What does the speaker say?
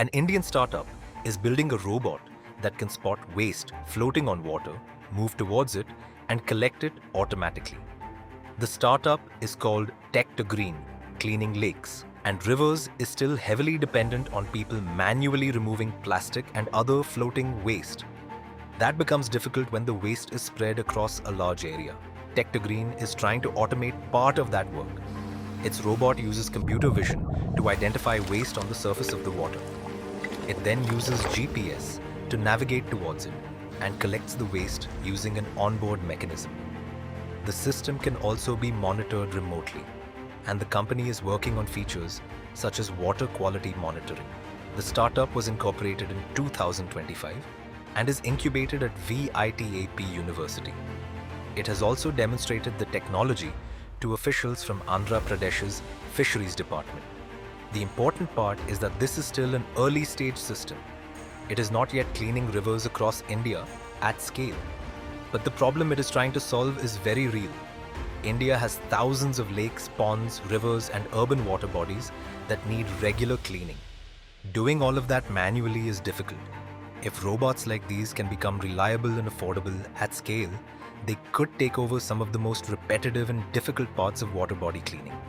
An Indian startup is building a robot that can spot waste floating on water, move towards it, and collect it automatically. The startup is called Tecto Green, cleaning lakes, and rivers is still heavily dependent on people manually removing plastic and other floating waste. That becomes difficult when the waste is spread across a large area. Tecto Green is trying to automate part of that work. Its robot uses computer vision to identify waste on the surface of the water. It then uses GPS to navigate towards it and collects the waste using an onboard mechanism. The system can also be monitored remotely, and the company is working on features such as water quality monitoring. The startup was incorporated in 2025 and is incubated at VIT-AP University. It has also demonstrated the technology to officials from Andhra Pradesh's Fisheries department. The important part is that this is still an early stage system. It is not yet cleaning rivers across India at scale. But the problem it is trying to solve is very real. India has thousands of lakes, ponds, rivers, and urban water bodies that need regular cleaning. Doing all of that manually is difficult. If robots like these can become reliable and affordable at scale, they could take over some of the most repetitive and difficult parts of water body cleaning.